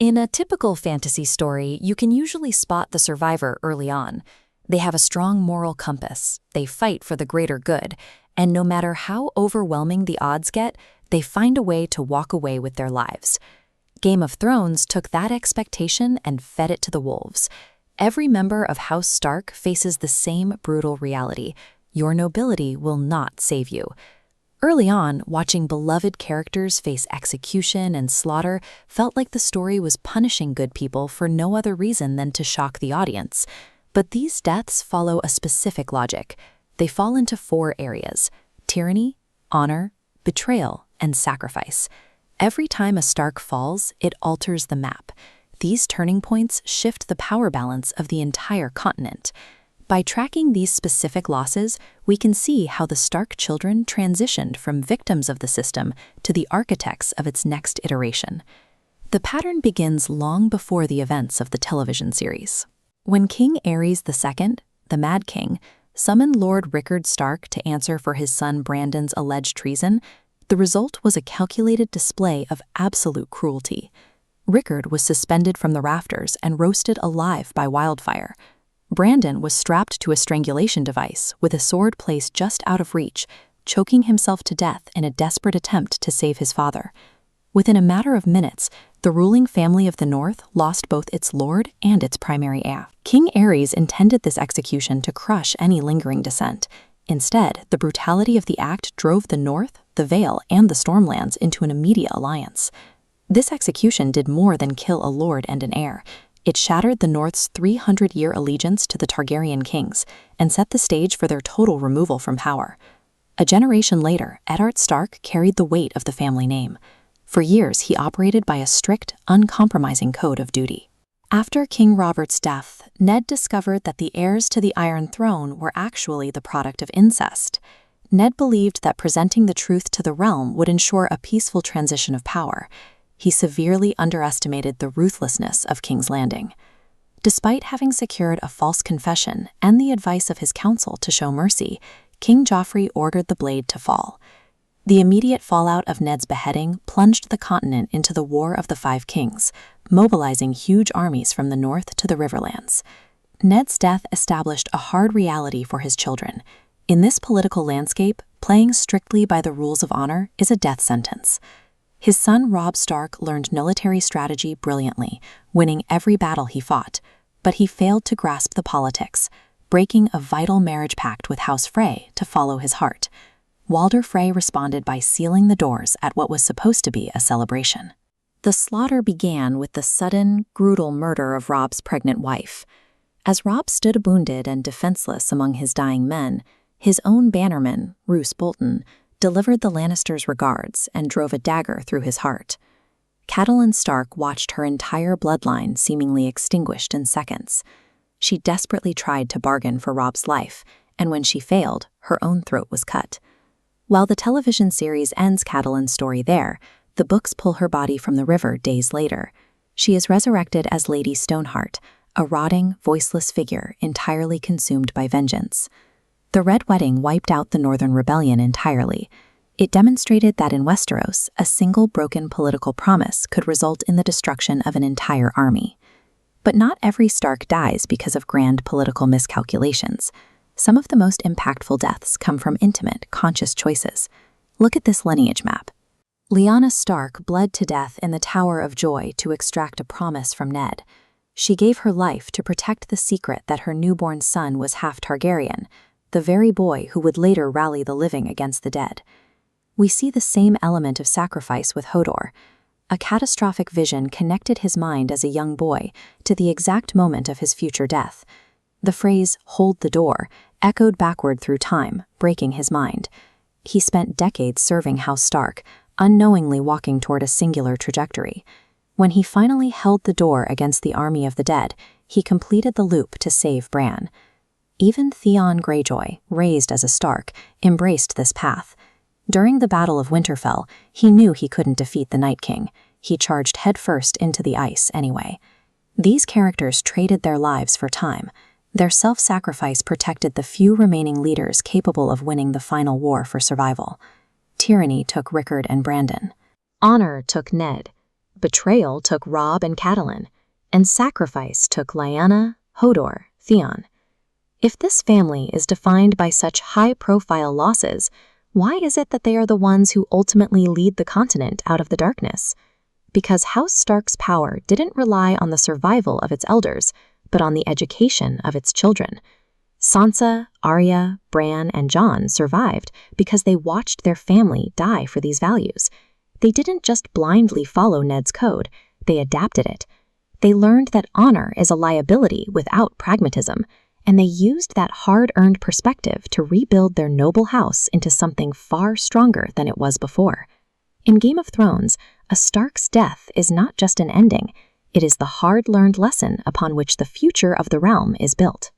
In a typical fantasy story, you can usually spot the survivor early on. They have a strong moral compass, they fight for the greater good, and no matter how overwhelming the odds get, they find a way to walk away with their lives. Game of Thrones took that expectation and fed it to the wolves. Every member of House Stark faces the same brutal reality: your nobility will not save you. Early on, watching beloved characters face execution and slaughter felt like the story was punishing good people for no other reason than to shock the audience. But these deaths follow a specific logic. They fall into 4 areas: tyranny, honor, betrayal, and sacrifice. Every time a Stark falls, it alters the map. These turning points shift the power balance of the entire continent. By tracking these specific losses, we can see how the Stark children transitioned from victims of the system to the architects of its next iteration. The pattern begins long before the events of the television series. When King Aerys II, the Mad King, summoned Lord Rickard Stark to answer for his son Brandon's alleged treason, the result was a calculated display of absolute cruelty. Rickard was suspended from the rafters and roasted alive by wildfire. Brandon was strapped to a strangulation device with a sword placed just out of reach, choking himself to death in a desperate attempt to save his father. Within a matter of minutes, the ruling family of the North lost both its lord and its primary heir. King Aerys intended this execution to crush any lingering dissent. Instead, the brutality of the act drove the North, the Vale, and the Stormlands into an immediate alliance. This execution did more than kill a lord and an heir. It shattered the North's 300-year allegiance to the Targaryen kings and set the stage for their total removal from power. A generation later, Eddard Stark carried the weight of the family name. For years, he operated by a strict, uncompromising code of duty. After King Robert's death, Ned discovered that the heirs to the Iron Throne were actually the product of incest. Ned believed that presenting the truth to the realm would ensure a peaceful transition of power. He severely underestimated the ruthlessness of King's Landing. Despite having secured a false confession and the advice of his council to show mercy, King Joffrey ordered the blade to fall. The immediate fallout of Ned's beheading plunged the continent into the War of the Five Kings, mobilizing huge armies from the north to the Riverlands. Ned's death established a hard reality for his children. In this political landscape, playing strictly by the rules of honor is a death sentence. His son Robb Stark learned military strategy brilliantly, winning every battle he fought, but he failed to grasp the politics, breaking a vital marriage pact with House Frey to follow his heart. Walder Frey responded by sealing the doors at what was supposed to be a celebration. The slaughter began with the sudden, brutal murder of Robb's pregnant wife. As Robb stood wounded and defenseless among his dying men, his own bannerman, Roose Bolton, delivered the Lannisters' regards and drove a dagger through his heart. Catelyn Stark watched her entire bloodline seemingly extinguished in seconds. She desperately tried to bargain for Robb's life, and when she failed, her own throat was cut. While the television series ends Catelyn's story there, the books pull her body from the river days later. She is resurrected as Lady Stoneheart, a rotting, voiceless figure entirely consumed by vengeance. The Red Wedding wiped out the Northern Rebellion entirely. It demonstrated that in Westeros, a single broken political promise could result in the destruction of an entire army. But not every Stark dies because of grand political miscalculations. Some of the most impactful deaths come from intimate, conscious choices. Look at this lineage map. Lyanna Stark bled to death in the Tower of Joy to extract a promise from Ned. She gave her life to protect the secret that her newborn son was half Targaryen, the very boy who would later rally the living against the dead. We see the same element of sacrifice with Hodor. A catastrophic vision connected his mind as a young boy to the exact moment of his future death. The phrase, "hold the door," echoed backward through time, breaking his mind. He spent decades serving House Stark, unknowingly walking toward a singular trajectory. When he finally held the door against the army of the dead, he completed the loop to save Bran. Even Theon Greyjoy, raised as a Stark, embraced this path. During the Battle of Winterfell, he knew he couldn't defeat the Night King. He charged headfirst into the ice anyway. These characters traded their lives for time. Their self-sacrifice protected the few remaining leaders capable of winning the final war for survival. Tyranny took Rickard and Brandon. Honor took Ned. Betrayal took Robb and Catelyn, and sacrifice took Lyanna, Hodor, Theon. If this family is defined by such high-profile losses, why is it that they are the ones who ultimately lead the continent out of the darkness? Because House Stark's power didn't rely on the survival of its elders, but on the education of its children. Sansa, Arya, Bran, and Jon survived because they watched their family die for these values. They didn't just blindly follow Ned's code, they adapted it. They learned that honor is a liability without pragmatism, and they used that hard-earned perspective to rebuild their noble house into something far stronger than it was before. In Game of Thrones, a Stark's death is not just an ending, it is the hard-learned lesson upon which the future of the realm is built.